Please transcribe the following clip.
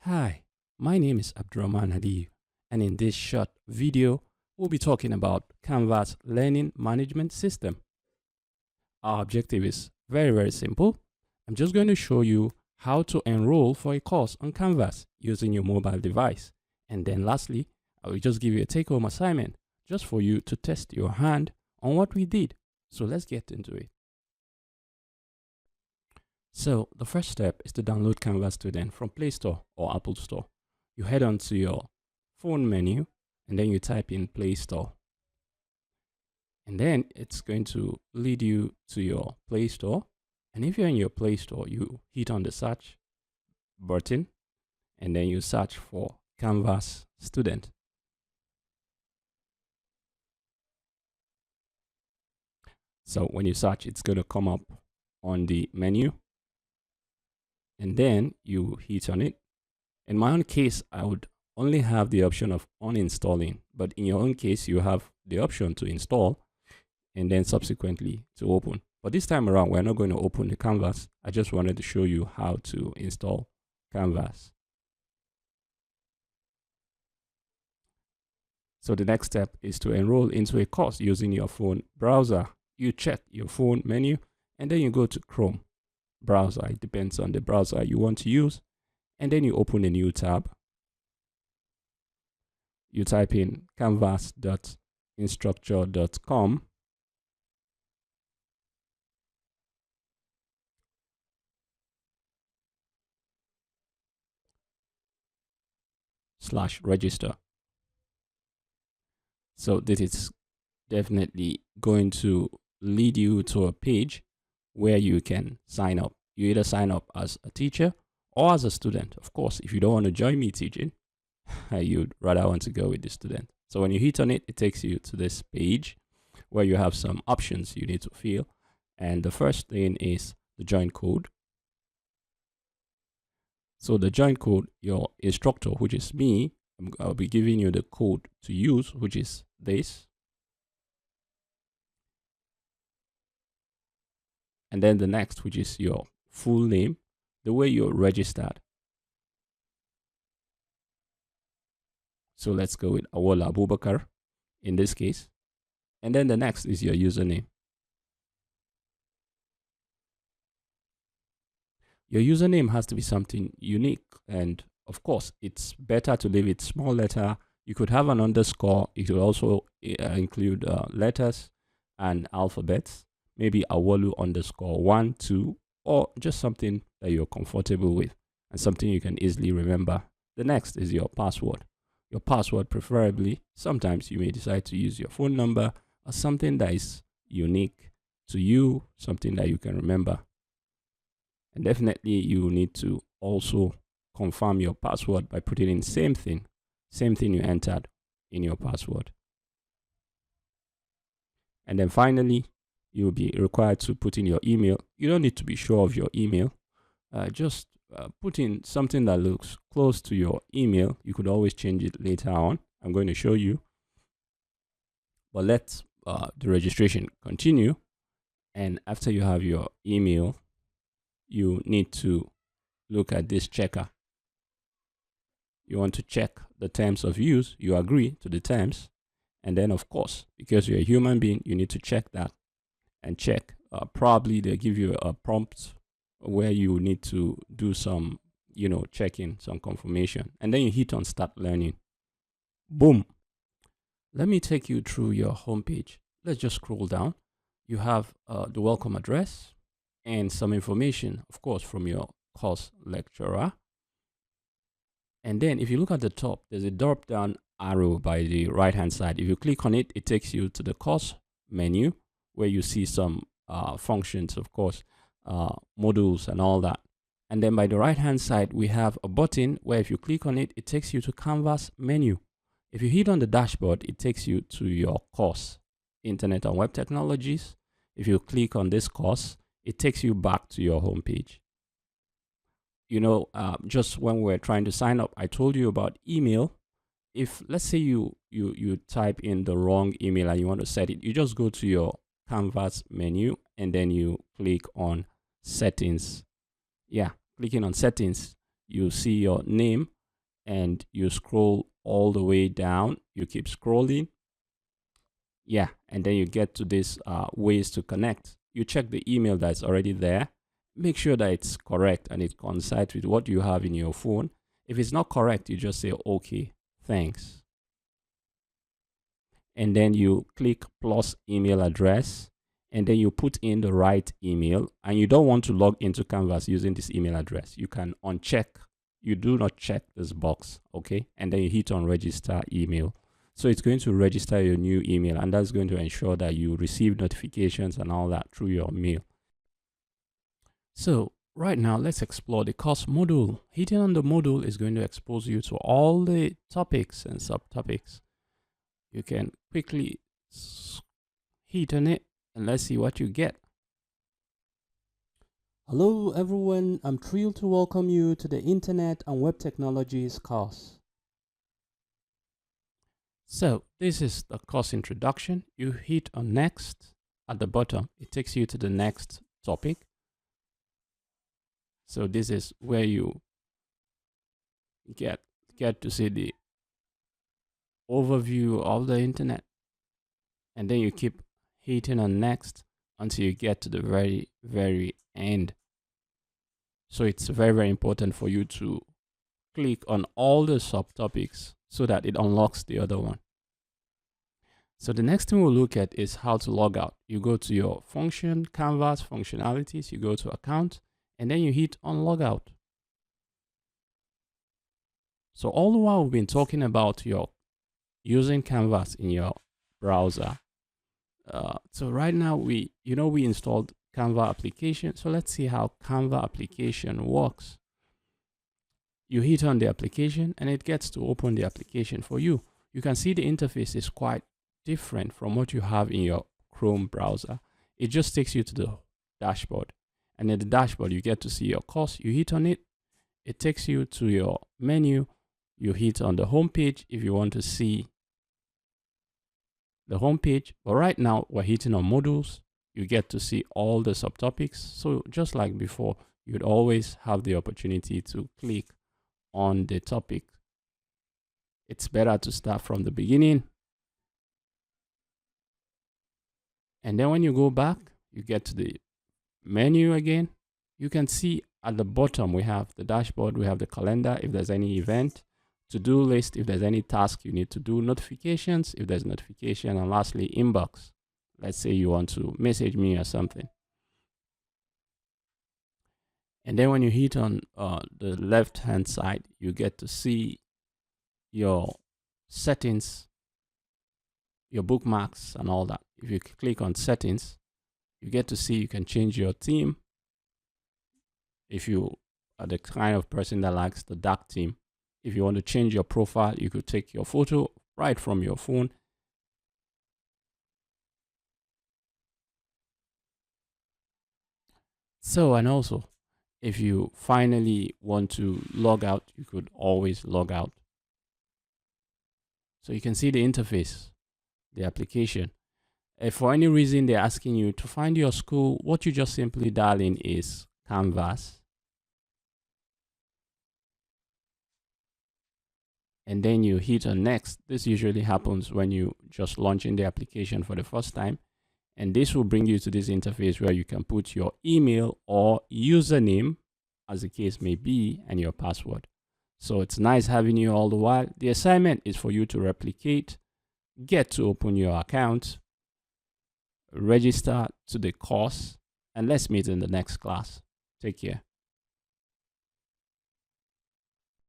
Hi, my name is Abdurrahman Hadi, and in this short video, we'll be talking about Canvas Learning Management System. Our objective is very simple. I'm just going to show you how to enroll for a course on Canvas using your mobile device. And then lastly, I will just give you a take-home assignment just for you to test your hand on what we did. So let's get into it. So the first step is to download Canvas Student from Play Store or Apple Store. You head on to your phone menu and then you type in Play Store. And then it's going to lead you to your Play Store. And if you're in your Play Store, you hit on the search button and then you search for Canvas Student. So when you search, it's going to come up on the menu. And then you hit on it. In my own case, I would only have the option of uninstalling, but in your own case, you have the option to install and then subsequently to open. But this time around, we're not going to open the Canvas. I just wanted to show you how to install Canvas. So the next step is to enroll into a course using your phone browser. You check your phone menu and then you go to Chrome browser. It depends on the browser you want to use. And then you open a new tab. You type in canvas.instructure.com. /register. So this is definitely going to lead you to a page where you can sign up. You either sign up as a teacher or as a student. Of course, if you don't want to join me teaching, you'd rather want to go with the student. So when you hit on it, it takes you to this page where you have some options you need to fill. And the first thing is the join code. So the join code, your instructor, which is me, I'll be giving you the code to use, which is this. And then the next, which is your full name, the way you're registered. So let's go with Awola Abubakar in this case. And then the next is your username. Your username has to be something unique. And of course, it's better to leave it small letter. You could have an underscore. It could also include letters and alphabets. Maybe Awolu _1, 2, or just something that you're comfortable with and something you can easily remember. The next is your password. Your password, preferably, sometimes you may decide to use your phone number or something that is unique to you, something that you can remember. And definitely you need to also confirm your password by putting in same thing you entered in your password. And then finally, you'll be required to put in your email. You don't need to be sure of your email. Just put in something that looks close to your email. You could always change it later on. I'm going to show you. But let the registration continue. And after you have your email, you need to look at this checker. You want to check the terms of use. You agree to the terms. And then, of course, because you're a human being, you need to check that. And check. Probably they'll give you a prompt where you need to do some, checking, some confirmation. And then you hit on start learning. Boom. Let me take you through your homepage. Let's just scroll down. You have the welcome address and some information, of course, from your course lecturer. And then if you look at the top, there's a drop down arrow by the right hand side. If you click on it, it takes you to the course menu, where you see some functions, of course, modules and all that. And then by the right hand side, we have a button where if you click on it, it takes you to Canvas menu. If you hit on the dashboard, it takes you to your course, Internet and Web Technologies. If you click on this course, it takes you back to your homepage. Just when we're trying to sign up, I told you about email. If let's say you type in the wrong email and you want to set it, you just go to your Canvas menu and then you click on settings. Clicking on settings, you see your name and you scroll all the way down. You keep scrolling. Yeah, and then you get to this ways to connect. You check the email that's already there. Make sure that it's correct and it coincides with what you have in your phone. If it's not correct, you just say, okay, thanks. And then you click plus email address, and then you put in the right email. And you don't want to log into Canvas using this email address. You can uncheck. You do not check this box, okay? And then you hit on register email. So it's going to register your new email, and that's going to ensure that you receive notifications and all that through your mail. So right now, let's explore the course module. Hitting on the module is going to expose you to all the topics and subtopics. You can quickly hit on it and let's see what you get. Hello everyone, I'm thrilled to welcome you to the Internet and Web Technologies course. So this is the course introduction. You hit on next at the bottom. It takes you to the next topic. So this is where you get to see the overview of the internet. And then you keep hitting on next until you get to the very end. So it's very important for you to click on all the subtopics so that it unlocks the other one. So the next thing we'll look at is how to log out. You go to your function, Canvas functionalities, you go to account, and then you hit on logout. So all the while we've been talking about your using Canvas in your browser. So right now we installed Canva application. So let's see how Canva application works. You hit on the application and it gets to open the application for you. You can see the interface is quite different from what you have in your Chrome browser. It just takes you to the dashboard, and in the dashboard you get to see your course. You hit on it, it takes you to your menu. You hit on the home page if you want to see the home page, but right now we're hitting on modules. You get to see all the subtopics. So just like before, you'd always have the opportunity to click on the topic. It's better to start from the beginning. And then when you go back, you get to the menu again. You can see at the bottom, we have the dashboard, we have the calendar, if there's any event, to-do list, if there's any task you need to do, notifications, if there's notification, and lastly, inbox. Let's say you want to message me or something. And then when you hit on the left-hand side, you get to see your settings, your bookmarks, and all that. If you click on settings, you get to see you can change your theme. If you are the kind of person that likes the dark theme, if you want to change your profile, you could take your photo right from your phone. So, and also, if you finally want to log out, you could always log out. So you can see the interface, the application. If for any reason they're asking you to find your school, what you just simply dial in is Canvas. And then you hit on next. This usually happens when you just launching the application for the first time. And this will bring you to this interface where you can put your email or username, as the case may be, and your password. So it's nice having you all the while. The assignment is for you to replicate, get to open your account, register to the course, and let's meet in the next class. Take care.